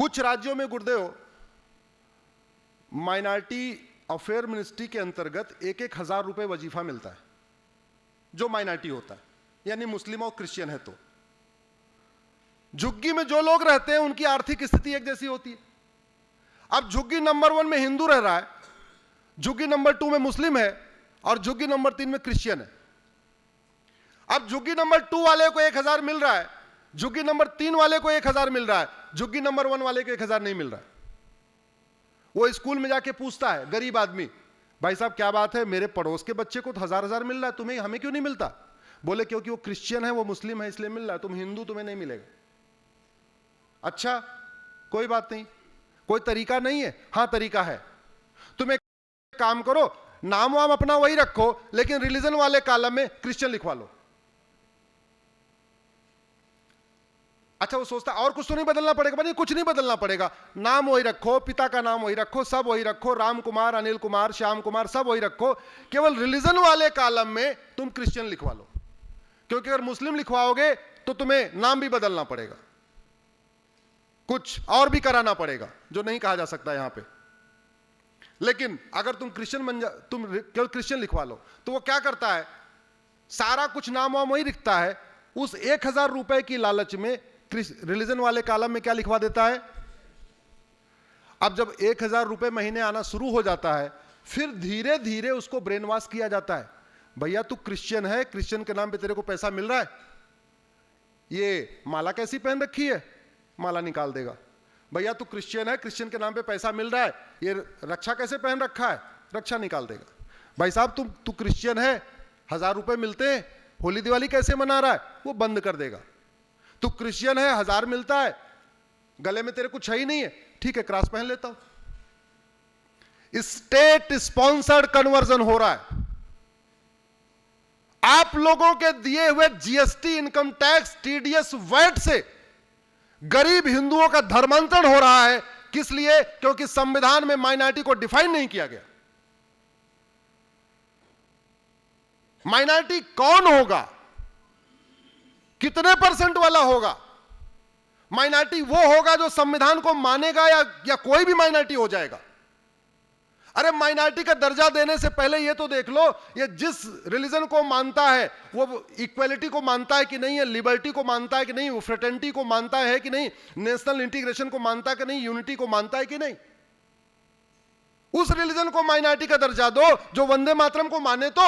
कुछ राज्यों में गुरुदेव माइनॉरिटी अफेयर मिनिस्ट्री के अंतर्गत 1,000 रुपए वजीफा मिलता है जो माइनॉरिटी होता है, यानी मुस्लिम और क्रिश्चियन है। तो झुग्गी में जो लोग रहते हैं उनकी आर्थिक स्थिति एक जैसी होती है। अब झुग्गी नंबर 1 में हिंदू रह रहा है, झुग्गी नंबर 2 में मुस्लिम है और झुग्गी नंबर 3 में क्रिश्चियन है। अब झुग्गी नंबर 2 वाले को 1,000 मिल रहा है, झुग्गी नंबर 3 वाले को 1,000 मिल रहा है, झुग्गी नंबर 1 वाले को 1,000 नहीं मिल रहा है। वो स्कूल में जाके पूछता है गरीब आदमी, भाई साहब क्या बात है, मेरे पड़ोस के बच्चे को तो 1,000 मिल रहा है, तुम्हें हमें क्यों नहीं मिलता? बोले क्योंकि वो क्रिश्चियन है, वो मुस्लिम है, इसलिए मिल रहा है, तुम हिंदू तुम्हें नहीं मिलेगा। अच्छा कोई बात नहीं, कोई तरीका नहीं है? हाँ तरीका है, तुम एक काम करो, नाम वाम अपना वही रखो लेकिन रिलीजन वाले कॉलम में क्रिश्चियन लिखवा लो। अच्छा वो सोचता और कुछ तो नहीं बदलना पड़ेगा? नहीं कुछ नहीं बदलना पड़ेगा, नाम वही रखो, पिता का नाम वही रखो, सब वही रखो, राम कुमार, अनिल कुमार, श्याम कुमार सब वही रखो, केवल रिलीजन वाले कॉलम में तुम क्रिश्चियन लिखवा लो। क्योंकि अगर मुस्लिम लिखवाओगे तो तुम्हें नाम भी बदलना पड़ेगा, कुछ और भी कराना पड़ेगा जो नहीं कहा जा सकता यहां पे। लेकिन अगर तुम तुम केवल क्रिश्चियन लिखवा लो तो वो क्या करता है, सारा कुछ नाम वाम वही लिखता है, उस 1,000 रुपए की लालच में रिलीजन वाले कॉलम में क्या लिखवा देता है। अब जब 1,000 रुपए महीने आना शुरू हो जाता है, फिर धीरे धीरे उसको ब्रेन वॉश किया जाता है, भैया तू क्रिश्चियन है, क्रिश्चियन के नाम पे तेरे को पैसा मिल रहा है, ये माला कैसी पहन रखी है, माला निकाल देगा। भैया तू क्रिश्चियन है, क्रिश्चियन के नाम पे पैसा मिल रहा है, ये रक्षा कैसे पहन रखा है, रक्षा निकाल देगा। भाई साहब तू क्रिश्चियन है, 1,000 रुपए मिलते हैं, होली दिवाली कैसे मना रहा है, वो बंद कर देगा। तू क्रिश्चियन है, 1,000 मिलता है, गले में तेरे कुछ है ही नहीं है, ठीक है क्रॉस पहन लेता हूं। स्टेट स्पॉन्सर्ड कन्वर्जन हो रहा है। आप लोगों के दिए हुए GST, income tax, TDS, VAT से गरीब हिंदुओं का धर्मांतरण हो रहा है। किस लिए? क्योंकि संविधान में माइनॉरिटी को डिफाइन नहीं किया गया। माइनॉरिटी कौन होगा, कितने % वाला होगा? माइनॉरिटी वो होगा जो संविधान को मानेगा या कोई भी माइनॉरिटी हो जाएगा? अरे माइनॉरिटी का दर्जा देने से पहले ये तो देख लो, ये जिस रिलीजन को मानता है वो इक्वलिटी को मानता है कि नहीं है, लिबर्टी को मानता है कि नहीं, फ्रेटर्निटी को मानता है कि नहीं, नेशनल इंटीग्रेशन को मानता है कि नहीं, यूनिटी को मानता है कि नहीं। उस रिलीजन को माइनॉरिटी का दर्जा दो जो वंदे मातरम को माने, तो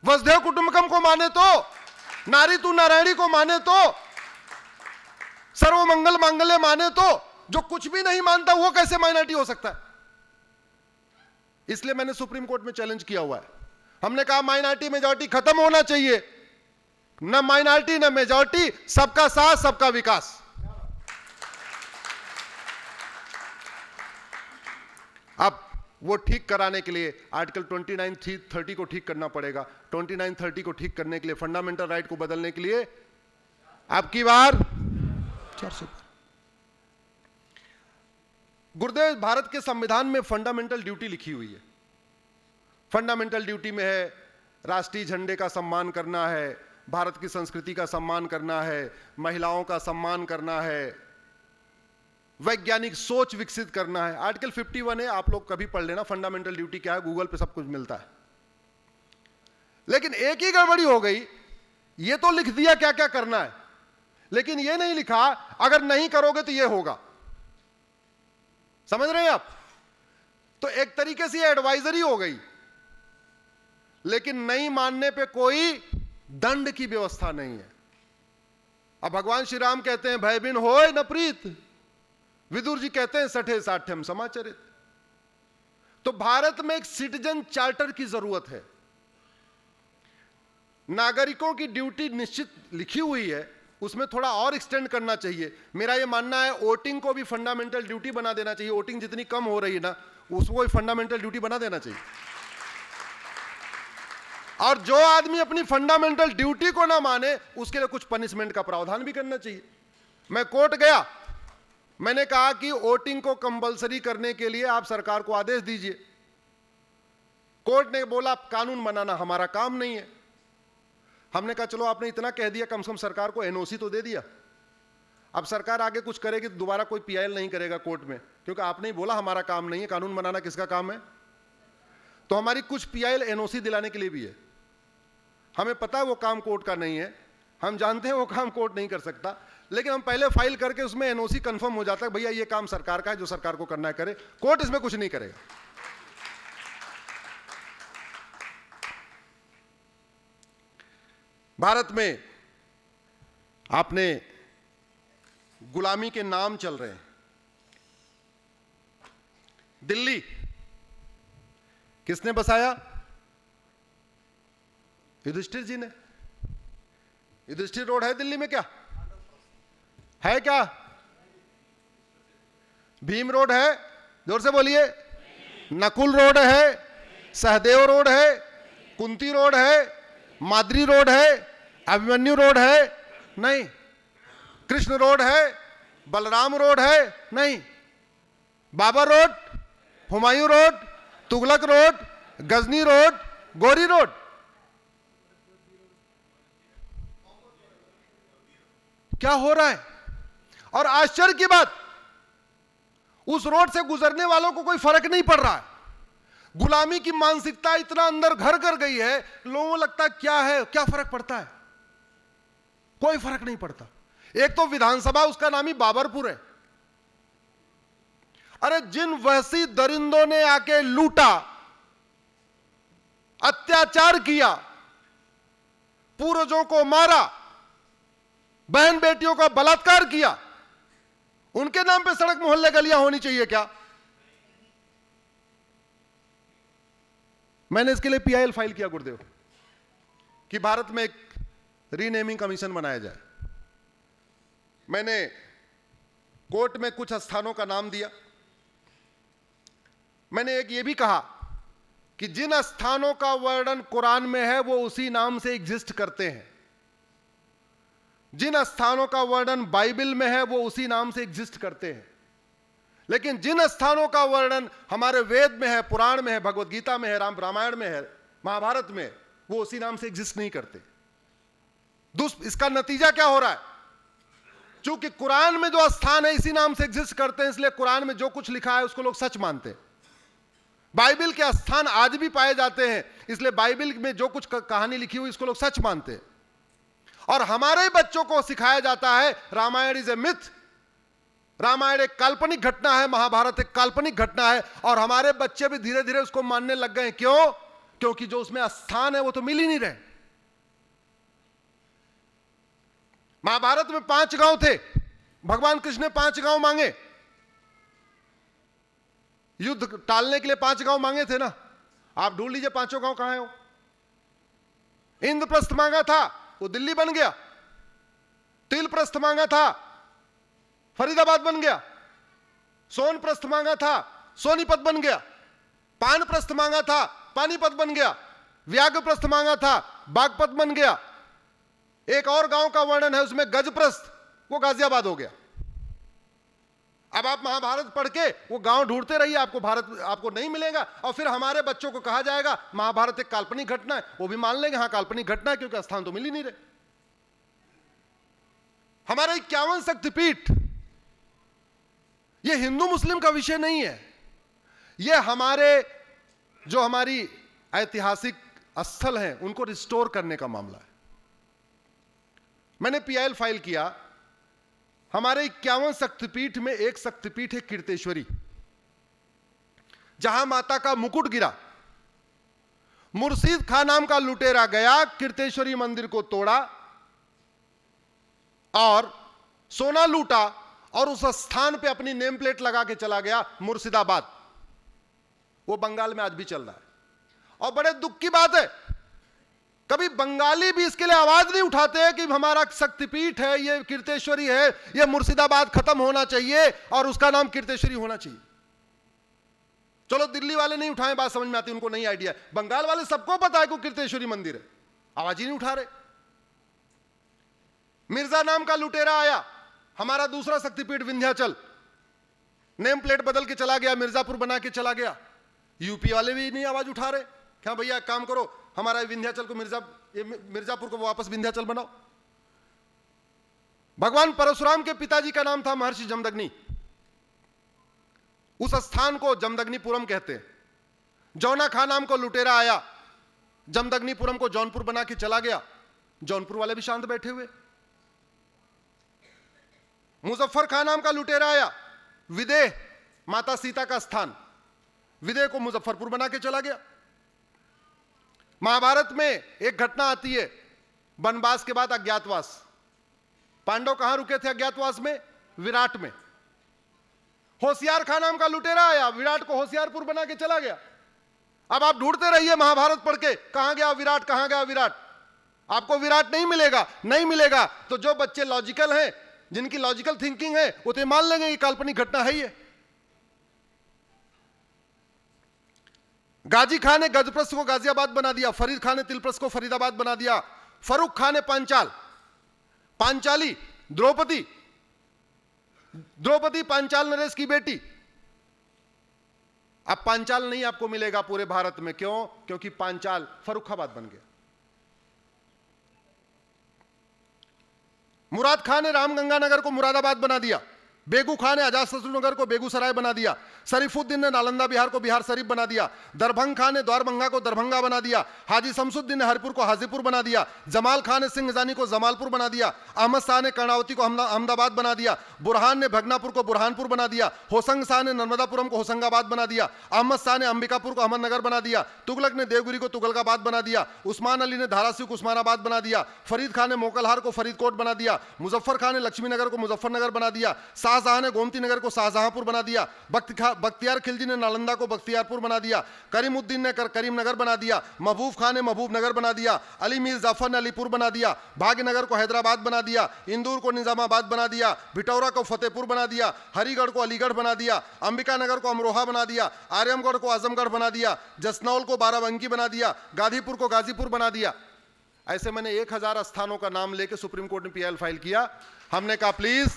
वसुधैव कुटुंबकम को माने, तो नारी तू नारायणी को माने, तो सर्वमंगल मांगल्य माने, तो जो कुछ भी नहीं मानता वो कैसे माइनॉरिटी हो सकता है? इसलिए मैंने सुप्रीम कोर्ट में चैलेंज किया हुआ है। हमने कहा माइनॉरिटी मेजॉरिटी खत्म होना चाहिए, न माइनॉरिटी न मेजॉरिटी, सबका साथ सबका विकास। अब वो ठीक कराने के लिए आर्टिकल 2930 को ठीक करना पड़ेगा। 2930 को ठीक करने के लिए, फंडामेंटल राइट को बदलने के लिए अब की बार 400। गुरुदेव, भारत के संविधान में फंडामेंटल ड्यूटी लिखी हुई है। फंडामेंटल ड्यूटी में है राष्ट्रीय झंडे का सम्मान करना है, भारत की संस्कृति का सम्मान करना है, महिलाओं का सम्मान करना है, वैज्ञानिक सोच विकसित करना है। आर्टिकल 51 है, आप लोग कभी पढ़ लेना फंडामेंटल ड्यूटी क्या है, गूगल पे सब कुछ मिलता है। लेकिन एक ही गड़बड़ी हो गई, ये तो लिख दिया क्या क्या करना है, लेकिन ये नहीं लिखा अगर नहीं करोगे तो ये होगा। समझ रहे हैं आप? तो एक तरीके से एडवाइजरी हो गई, लेकिन नहीं मानने पे कोई दंड की व्यवस्था नहीं है। अब भगवान श्री राम कहते हैं भय बिन होय न प्रीत, विदुर जी कहते हैं सठे साठ्यम समाचरित। तो भारत में एक सिटीजन चार्टर की जरूरत है। नागरिकों की ड्यूटी निश्चित लिखी हुई है, उसमें थोड़ा और एक्सटेंड करना चाहिए। मेरा यह मानना है वोटिंग को भी फंडामेंटल ड्यूटी बना देना चाहिए। वोटिंग जितनी कम हो रही है ना, उसको फंडामेंटल ड्यूटी बना देना चाहिए। और जो आदमी अपनी फंडामेंटल ड्यूटी को ना माने उसके लिए कुछ पनिशमेंट का प्रावधान भी करना चाहिए। मैं कोर्ट गया, मैंने कहा कि वोटिंग को कंपलसरी करने के लिए आप सरकार को आदेश दीजिए। कोर्ट ने बोला कानून बनाना हमारा काम नहीं है। हमने कहा चलो आपने इतना कह दिया, कम से कम सरकार को एनओसी तो दे दिया। अब सरकार आगे कुछ करेगी तो दोबारा कोई पीआईएल नहीं करेगा कोर्ट में, क्योंकि आपने ही बोला हमारा काम नहीं है, कानून बनाना किसका काम है। तो हमारी कुछ पीआईएल एनओसी दिलाने के लिए भी है, हमें पता है वो काम कोर्ट का नहीं है, हम जानते हैं वो काम कोर्ट नहीं कर सकता, लेकिन हम पहले फाइल करके उसमें एनओसी कंफर्म हो जाता है भैया ये काम सरकार का है, जो सरकार को करना है करे, कोर्ट इसमें कुछ नहीं करेगा। भारत में आपने गुलामी के नाम चल रहे हैं। दिल्ली किसने बसाया? युधिष्ठिर जी ने। युधिष्ठिर रोड है दिल्ली में क्या है? क्या भीम रोड है? जोर से बोलिए। नकुल रोड है, सहदेव रोड है, कुंती रोड है, माद्री रोड है, अभिमन्यु रोड है? नहीं। कृष्ण रोड है, बलराम रोड है? नहीं। Babar road, Humayun road, Tughlaq road, Ghazni road, Ghori road? क्या हो रहा है? और आश्चर्य की बात, उस रोड से गुजरने वालों को कोई फर्क नहीं पड़ रहा है। गुलामी की मानसिकता इतना अंदर घर कर गई है, लोगों को लगता है क्या है, क्या फर्क पड़ता है? कोई फर्क नहीं पड़ता। एक तो विधानसभा उसका नाम ही बाबरपुर है। अरे जिन वहशी दरिंदों ने आके लूटा, अत्याचार किया, पूर्वजों को मारा, बहन बेटियों का बलात्कार किया, उनके नाम पे सड़क मोहल्ले गलियां होनी चाहिए क्या? मैंने इसके लिए पीआईएल फाइल किया गुरुदेव कि भारत में एक रीनेमिंग कमीशन बनाया जाए। मैंने कोर्ट में कुछ स्थानों का नाम दिया। मैंने एक ये भी कहा कि जिन स्थानों का वर्णन कुरान में है वो उसी नाम से एग्जिस्ट करते हैं, जिन स्थानों का वर्णन बाइबल में है वो उसी नाम से एग्जिस्ट करते हैं, लेकिन जिन स्थानों का वर्णन हमारे वेद में है, पुराण में है, भगवत गीता में है, रामायण में है, महाभारत में, वो उसी नाम से एग्जिस्ट नहीं करते। इसका नतीजा क्या हो रहा है? चूंकि कुरान में जो स्थान है इसी नाम से एग्जिस्ट करते हैं, इसलिए कुरान में जो कुछ लिखा है उसको लोग सच मानते हैं। बाइबल के स्थान आज भी पाए जाते हैं, इसलिए बाइबल में जो कुछ कहानी लिखी हुई इसको लोग सच मानते हैं। और हमारे बच्चों को सिखाया जाता है Ramayana is a myth, Ramayana एक काल्पनिक घटना है, महाभारत एक काल्पनिक घटना है, और हमारे बच्चे भी धीरे धीरे उसको मानने लग गए। क्यों? क्योंकि जो उसमें स्थान है वो तो मिल ही नहीं रहे। महाभारत में 5 गांव थे, भगवान कृष्ण ने 5 गांव मांगे, युद्ध टालने के लिए 5 गांव मांगे थे ना। आप ढूंढ लीजिए 5 गांव कहां है वो। इंद्रप्रस्थ मांगा था, वो दिल्ली बन गया। तिलप्रस्थ मांगा था, फरीदाबाद बन गया। सोनप्रस्थ मांगा था, सोनीपत बन गया। पानप्रस्थ मांगा था, पानीपत बन गया। व्याघ्रप्रस्थ मांगा था, बागपत बन गया। एक और गांव का वर्णन है उसमें गजप्रस्थ, वो गाजियाबाद हो गया। अब आप महाभारत पढ़ के वो गांव ढूंढते रहिए, आपको भारत आपको नहीं मिलेगा। और फिर हमारे बच्चों को कहा जाएगा महाभारत एक काल्पनिक घटना है, वो भी मान लेंगे हाँ काल्पनिक घटना है, क्योंकि स्थान तो मिल ही नहीं रहे। हमारे 51 शक्तिपीठ ये हिंदू मुस्लिम का विषय नहीं है, ये हमारी ऐतिहासिक स्थल हैं उनको रिस्टोर करने का मामला है। मैंने पीआईएल फाइल किया। हमारे 51 शक्तिपीठ में एक शक्तिपीठ है कीर्तेश्वरी, जहां माता का मुकुट गिरा। मुर्शीद खां नाम का लुटेरा गया, कीर्तेश्वरी मंदिर को तोड़ा और सोना लूटा, और उस स्थान पे अपनी नेम प्लेट लगा के चला गया मुर्शिदाबाद। वो बंगाल में आज भी चल रहा है। और बड़े दुख की बात है, कभी बंगाली भी इसके लिए आवाज नहीं उठाते हैं कि हमारा शक्तिपीठ है, ये कीर्तेश्वरी है, ये मुर्शिदाबाद खत्म होना चाहिए और उसका नाम कीर्तेश्वरी होना चाहिए। चलो दिल्ली वाले नहीं उठाएं, बात समझ में आती, उनको नहीं आइडिया। बंगाल वाले सबको पता है कि कीर्तेश्वरी मंदिर है, आवाज ही नहीं उठा रहे। मिर्जा नाम का लुटेरा आया, हमारा दूसरा शक्तिपीठ विंध्याचल, नेम प्लेट बदल के चला गया, मिर्जापुर बना के चला गया। यूपी वाले भी नहीं आवाज उठा रहे। क्या भैया एक काम करो, हमारा विंध्याचल को मिर्जापुर को वापस विंध्याचल बनाओ। भगवान परशुराम के पिताजी का नाम था महर्षि जमदग्नि। उस स्थान को जमदग्निपुरम कहते हैं। जौना खां नाम को लुटेरा आया, जमदग्निपुरम को जौनपुर बना के चला गया। जौनपुर वाले भी शांत बैठे हुए। मुजफ्फर खां नाम का लुटेरा आया, विदेह माता सीता का स्थान, विदेह को मुजफ्फरपुर बना के चला गया। महाभारत में एक घटना आती है, वनवास के बाद अज्ञातवास। पांडव कहां रुके थे अज्ञातवास में? विराट में। होशियार खां नाम का लुटेरा आया, विराट को होशियारपुर बना के चला गया। अब आप ढूंढते रहिए महाभारत पढ़ के, कहां गया विराट, कहां गया विराट। आपको विराट नहीं मिलेगा। नहीं मिलेगा तो जो बच्चे लॉजिकल हैं, जिनकी लॉजिकल थिंकिंग है, वो तो मान लेंगे ये काल्पनिक घटना है ही है। गाजी खान ने गजप्रस्थ को गाजियाबाद बना दिया, फरीद खान ने तिलप्रस्थ को फरीदाबाद बना दिया, फरूख खान ने पांचाल, पांचाली द्रौपदी, द्रौपदी पांचाल नरेश की बेटी। अब पांचाल नहीं आपको मिलेगा पूरे भारत में। क्यों? क्योंकि पांचाल फर्रुखाबाद बन गया। मुराद खान ने रामगंगानगर को मुरादाबाद बना दिया, बेगू खान ने अजातशत्रुनगर को बेगूसराय बना दिया, शरीफुद्दीन ने नालंदा बिहार को बिहार शरीफ बना दिया, दरभंग खान ने द्वारभंगा को दरभंगा बना दिया, हाजी शमसुद्दीन ने हरिपुर को हाजीपुर बना दिया, जमाल खान ने सिंहजानी को जमालपुर बना दिया, अहमद शाह ने कर्णावती को अहमदाबाद बना दिया, बुरहान ने भगनापुर को बुरहानपुर बना दिया, होसंग शाह ने नर्मदापुरम को होशंगाबाद बना दिया, अहमद शाह ने अंबिकापुर को अहमदनगर बना दिया, तुगलक ने देवगिरी को तुगलकाबाद बना दिया, उस्मान अली ने धाराशिव को उस्मानाबाद बना दिया, फरीद खान ने मोकलहार को फरीदकोट बना दिया, मुजफ्फर खान ने लक्ष्मीनगर को मुजफ्फरनगर बना दिया, शाहजहां ने गोमती नगर को शाहजहांपुर बना दिया, बख्तियार खिलजी ने नालंदा को बख्तियारपुर बना दिया, करीमुद्दीन ने करीमनगर बना दिया, महबूब खान ने महबूबनगर बना दिया, अली मीर जाफर ने अलीपुर बना दिया, भाग्यनगर को हैदराबाद बना दिया, इंदौर को निजामाबाद बना दिया, भिटौरा को फतेहपुर बना दिया, हरिगढ़ को अलीगढ़ बना दिया, अंबिकानगर को अमरोहा बना दिया, आर्यमगढ़ को आजमगढ़ बना दिया, जसनौल को बाराबंकी बना दिया, गाजीपुर को गाजीपुर बना दिया। ऐसे मैंने 1000 स्थानों का नाम लेके सुप्रीम कोर्ट में पीएल फाइल किया। हमने कहा प्लीज,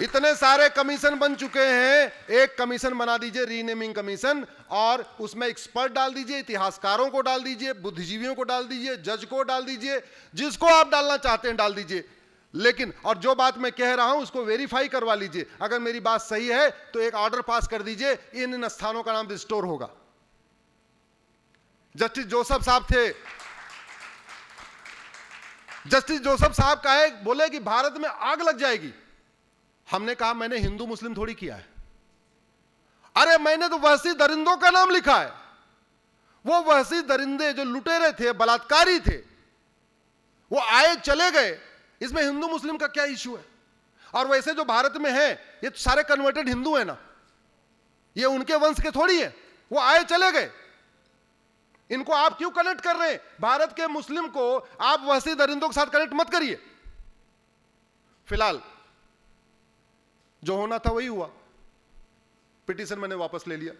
इतने सारे कमीशन बन चुके हैं, एक कमीशन बना दीजिए, रीनेमिंग कमीशन, और उसमें एक्सपर्ट डाल दीजिए, इतिहासकारों को डाल दीजिए, बुद्धिजीवियों को डाल दीजिए, जज को डाल दीजिए, जिसको आप डालना चाहते हैं डाल दीजिए। लेकिन और जो बात मैं कह रहा हूं उसको वेरीफाई करवा लीजिए। अगर मेरी बात सही है तो एक ऑर्डर पास कर दीजिए, इन स्थानों का नाम रिस्टोर होगा। जस्टिस जोसेफ साहब थे, जस्टिस जोसेफ साहब कहे, बोले कि भारत में आग लग जाएगी। हमने कहा मैंने हिंदू मुस्लिम थोड़ी किया है, अरे मैंने तो वहशी दरिंदों का नाम लिखा है। वो वहशी दरिंदे जो लुटेरे थे, बलात्कारी थे, वो आए चले गए, इसमें हिंदू मुस्लिम का क्या इश्यू है? और वैसे जो भारत में है ये तो सारे कन्वर्टेड हिंदू है ना, ये उनके वंश के थोड़ी है, वो आए चले गए। इनको आप क्यों कनेक्ट कर रहे हैं? भारत के मुस्लिम को आप वहशी दरिंदों के साथ कनेक्ट मत करिए। फिलहाल जो होना था वही हुआ, पिटीशन मैंने वापस ले लिया।